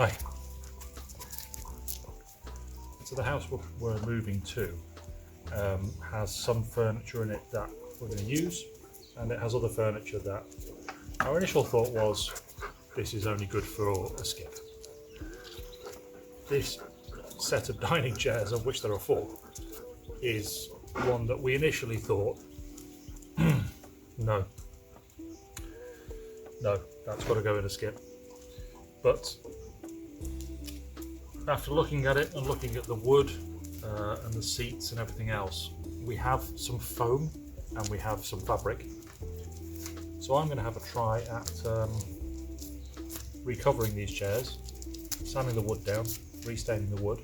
Hi. So the house we're moving to has some furniture in it that we're going to use, and it has other furniture that our initial thought was this is only good for a skip. This set of dining chairs, of which there are 4, is one that we initially thought, no, that's got to go in a skip. But after looking at it and looking at the wood and the seats and everything else, we have some foam and we have some fabric. So I'm going to have a try at recovering these chairs, sanding the wood down, restaining the wood.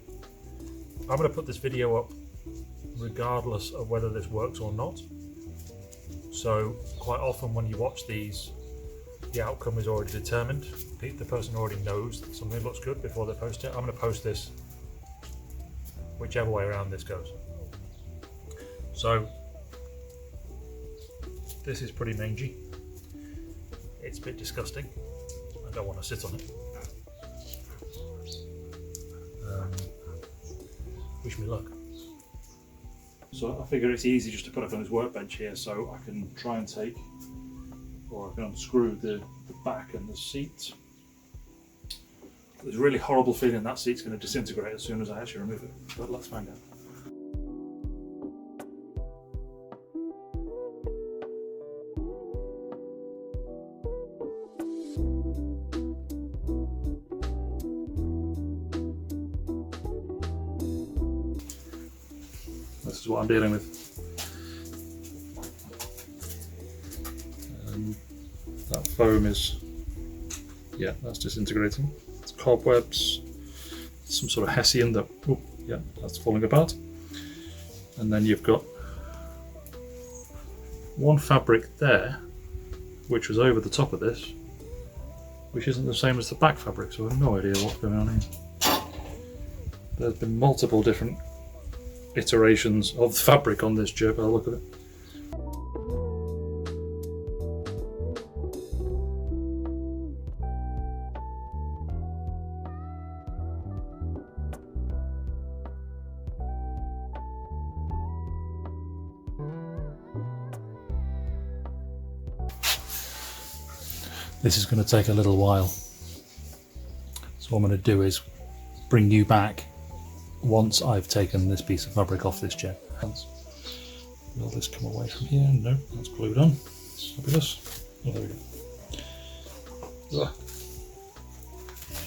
I'm going to put this video up regardless of whether this works or not. So quite often when you watch these, the outcome is already determined. The person already knows that something looks good before they post it. I'm going to post this whichever way around this goes. So this is pretty mangy. It's a bit disgusting. I don't want to sit on it. Wish me luck. So I figure it's easy just to put up on this workbench here, so I can try and take, or I can unscrew the back and the seat. There's a really horrible feeling that seat's going to disintegrate as soon as I actually remove it, but let's find out. This is what I'm dealing with. That foam is, yeah, that's disintegrating. It's cobwebs, some sort of hessian that, oh, yeah, that's falling apart. And then you've got one fabric there, which was over the top of this, which isn't the same as the back fabric, so I have no idea what's going on here. There's been multiple different iterations of the fabric on this chair, but I'll look at it. This is going to take a little while, so what I'm going to do is bring you back once I've taken this piece of fabric off this chair. Will this come away from here? No, that's glued on. Fabulous. Oh, there we go. Ugh.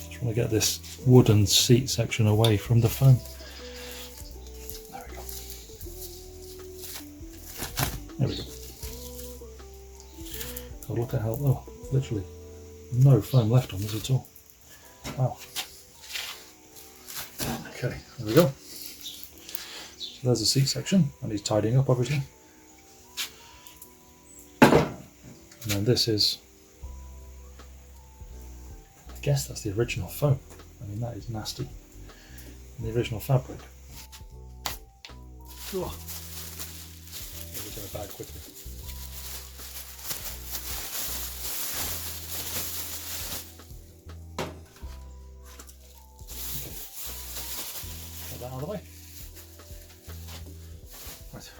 Just want to get this wooden seat section away from the foam. There we go. There we go. God, look at how, oh, literally no foam left on this at all. Wow. Okay, there we go. So there's the seat section, and he's tidying up obviously. And then this is, I guess that's the original foam. I mean, that is nasty. And the original fabric. Ugh. Let me get a bag quickly. That out of the way. Right.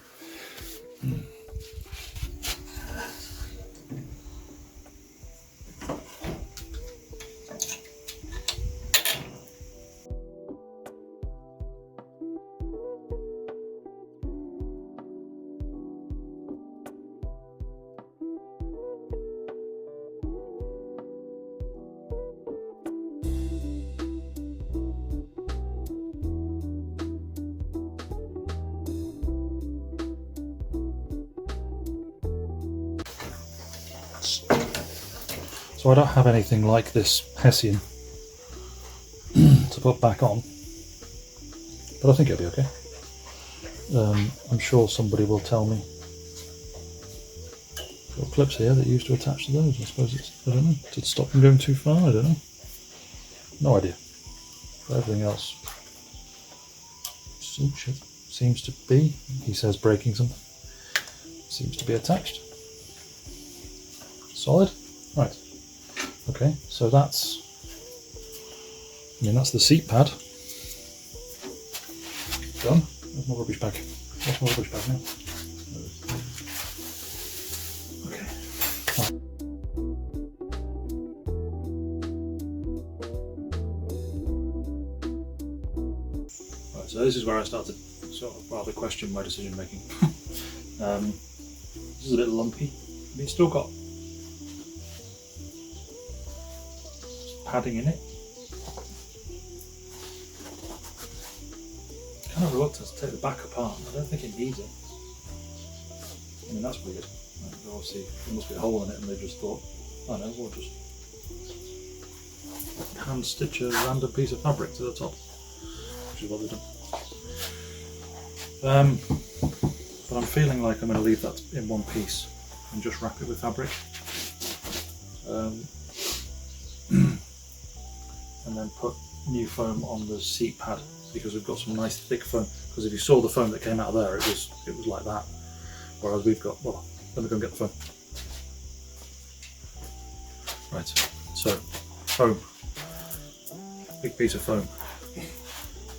So I don't have anything like this hessian to put back on, but I think it'll be okay. I'm sure somebody will tell me. Got clips here that you used to attach to those. I suppose it's, I don't know, to stop them going too far. I don't know. No idea. But everything else seems to be. He says breaking something. Seems to be attached. Solid. Right. Okay, so that's I mean, that's the seat pad done. Where's my rubbish bag? Where's my rubbish bag now? Okay. Right, so this is where I started sort of rather question my decision making. This is a bit lumpy. I mean, it's still got padding in it. Kind of reluctant to take the back apart. I don't think it needs it. I mean, that's weird. Like, obviously, there must be a hole in it, and they just thought, I don't know, we'll just hand stitch a random piece of fabric to the top, which is what they've done. But I'm feeling like I'm going to leave that in one piece and just wrap it with fabric. And then put new foam on the seat pad, because we've got some nice thick foam. Because if you saw the foam that came out of there, it was like that. Whereas we've got, well, let me go and get the foam. Right, so foam, big piece of foam,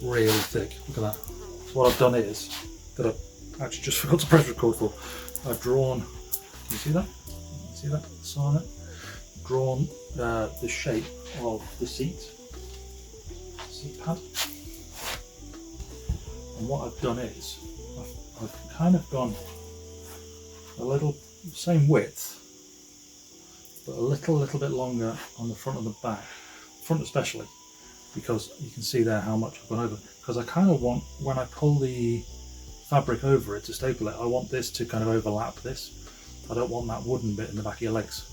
really thick. Look at that. So what I've done is that I actually just forgot to press record for. I've drawn. Can you see that? Can you see that? Sign it. Drawn the shape of the seat pad, and what I've done is I've kind of gone a little same width, but a little bit longer on the front and the back, front especially, because you can see there how much I've gone over. Because I kind of want, when I pull the fabric over it to staple it, I want this to kind of overlap this. I don't want that wooden bit in the back of your legs.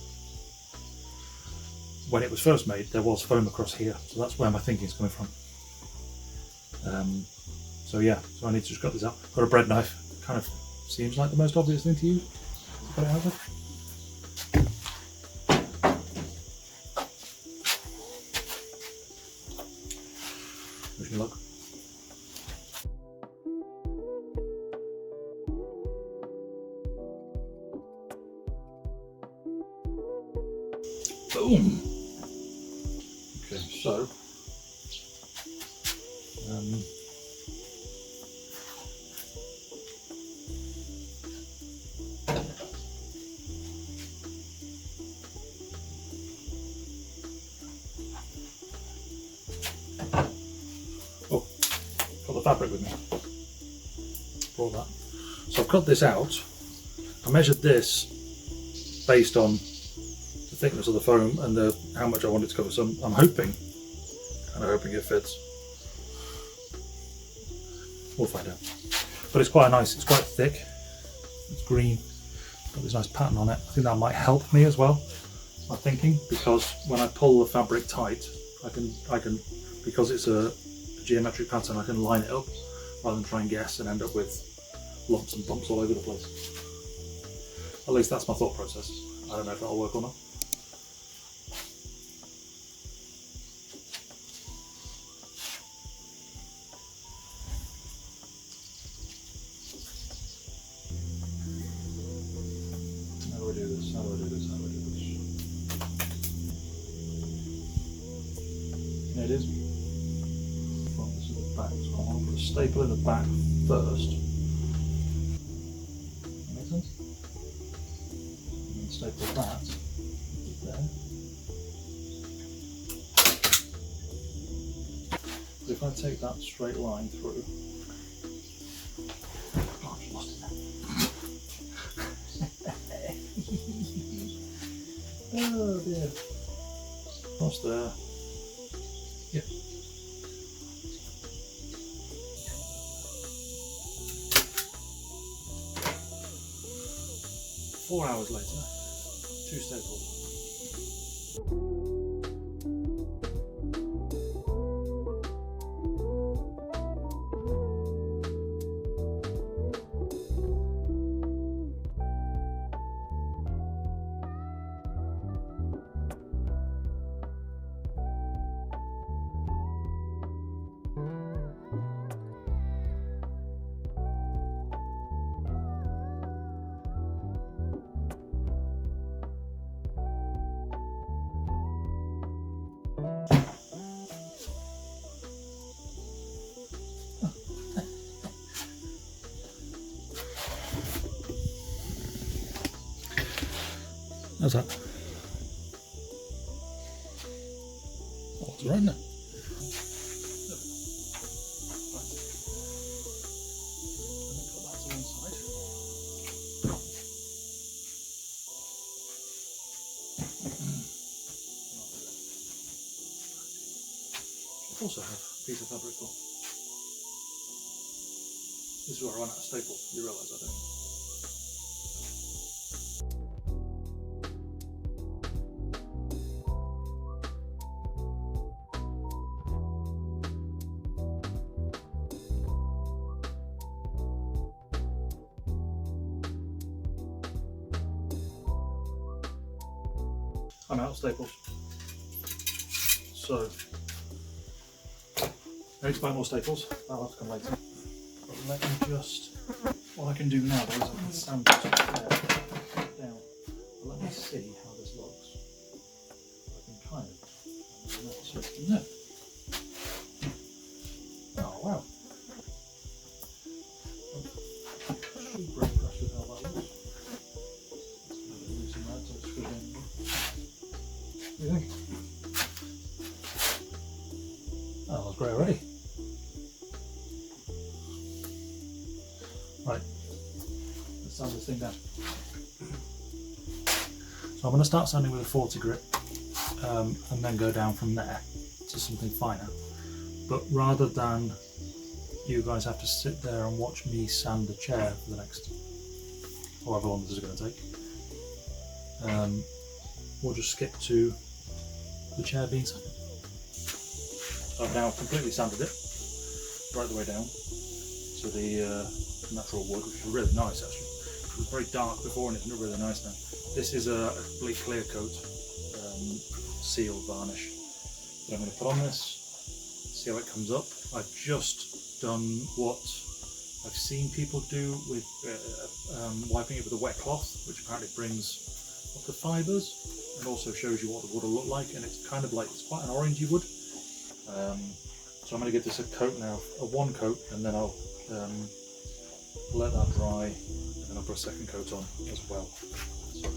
When it was first made, there was foam across here, so that's where my thinking is coming from. So yeah, so I need to just cut this out. Got a bread knife. Kind of seems like the most obvious thing to use. Cut it out with. Wish me luck. Boom. Okay, so oh, got the fabric with me. Brought that. So I've cut this out. I measured this based on the thickness of the foam and how much I want it to cover. So I'm hoping it fits. We'll find out. But it's quite nice. It's quite thick. It's green. Got this nice pattern on it. I think that might help me as well. I'm thinking, because when I pull the fabric tight, I can because it's a geometric pattern, I can line it up rather than try and guess and end up with lumps and bumps all over the place. At least that's my thought process. I don't know if that'll work or not. How do I do this? How do I do this? How do I do this? There it is. Front, this is the back. So I want to put a staple in the back first. That makes sense? And then staple that there. So if I take that straight line through, oh, I've lost it now. Oh dear. Lost there. Yeah. Four hours later, 2 staples. How's that? Oh, it's right now. Also have a piece of fabric for. This is where I run out of staples. You realise I don't. I'm out of staples. So I need to buy more staples. I'll have to come later. But let me just, what I can do now is I can sand it down. But let me see how this looks. I can kind of, no. Oh wow. I'm super impressed with how that looks. Let's loosen that so it's good in. What do you think? That looks great already. Right, let's sand this thing down. So I'm going to start sanding with a 40 grit and then go down from there to something finer. But rather than you guys have to sit there and watch me sand the chair for the next however long this is going to take, we'll just skip to the chair being sanded. So I've now completely sanded it right the way down to the natural wood, which is really nice actually. It was very dark before and it's really nice now. This is a complete clear coat sealed varnish that I'm going to put on this, see how it comes up. I've just done what I've seen people do with wiping it with a wet cloth, which apparently brings up the fibres and also shows you what the wood will look like, and it's kind of like, it's quite an orangey wood. So I'm going to give this a coat now, a one coat, and then I'll let that dry, and then I'll put a second coat on as well. So.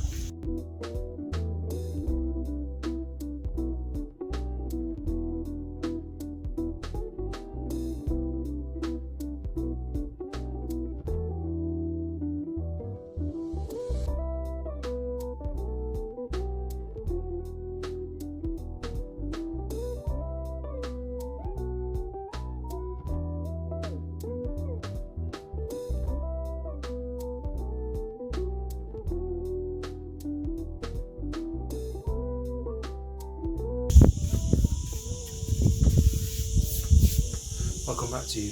I'll come back to you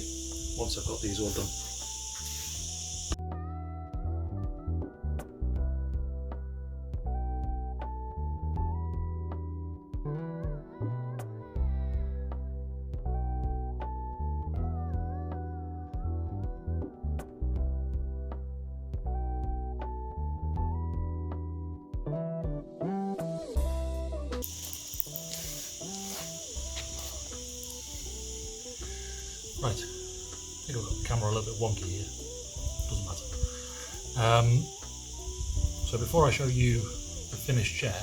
once I've got these all done. Right, I think I've got the camera a little bit wonky here, doesn't matter. So before I show you the finished chair,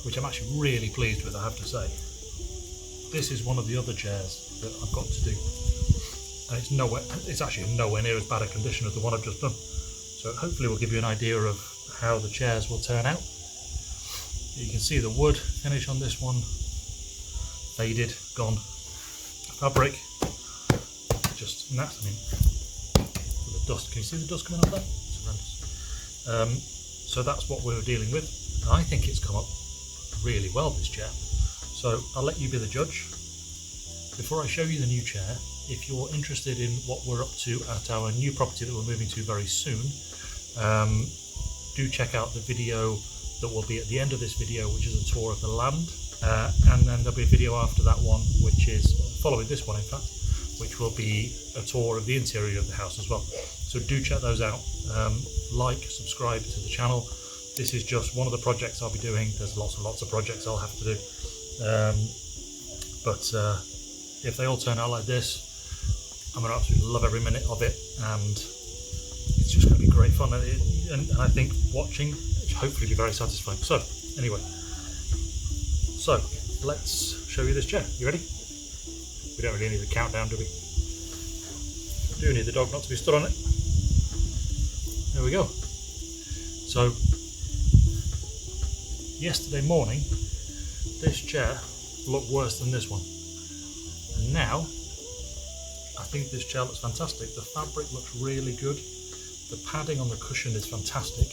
which I'm actually really pleased with, I have to say, this is one of the other chairs that I've got to do, and it's actually nowhere near as bad a condition as the one I've just done. So hopefully we'll give you an idea of how the chairs will turn out. You can see the wood finish on this one, faded, gone. Fabric, just I mean, the dust. Can you see the dust coming off there? It's horrendous. So that's what we're dealing with. And I think it's come up really well, this chair. So I'll let you be the judge. Before I show you the new chair, if you're interested in what we're up to at our new property that we're moving to very soon, do check out the video that will be at the end of this video, which is a tour of the land. And then there'll be a video after that one, which is following this one in fact, which will be a tour of the interior of the house as well. So do check those out. Like, subscribe to the channel. This is just one of the projects I'll be doing. There's lots and lots of projects I'll have to do. But if they all turn out like this, I'm going to absolutely love every minute of it, and it's just going to be great fun. And I think watching, hopefully be very satisfying. So anyway, so let's show you this chair. You ready? We don't really need a countdown, do we? We do need the dog not to be stood on it. There we go. So yesterday morning this chair looked worse than this one, and now I think this chair looks fantastic. The fabric looks really good, the padding on the cushion is fantastic,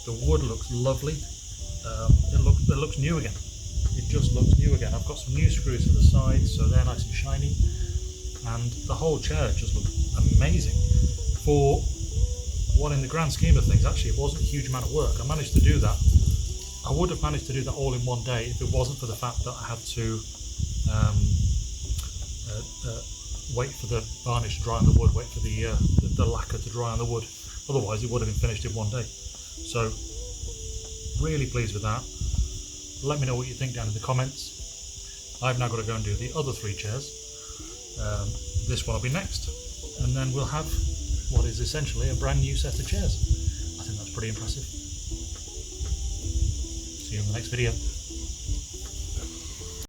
the wood looks lovely. It looks new again. It just looks new again. I've got some new screws to the sides so they're nice and shiny, and the whole chair just looks amazing for what, in the grand scheme of things, actually it wasn't a huge amount of work. I managed to do that. I would have managed to do that all in one day if it wasn't for the fact that I had to wait for the varnish to dry on the wood, wait for the lacquer to dry on the wood. Otherwise it would have been finished in one day. So really pleased with that. Let me know what you think down in the comments. I've now got to go and do the other 3 chairs. This one will be next, and then we'll have what is essentially a brand new set of chairs. I think that's pretty impressive. See you in the next video.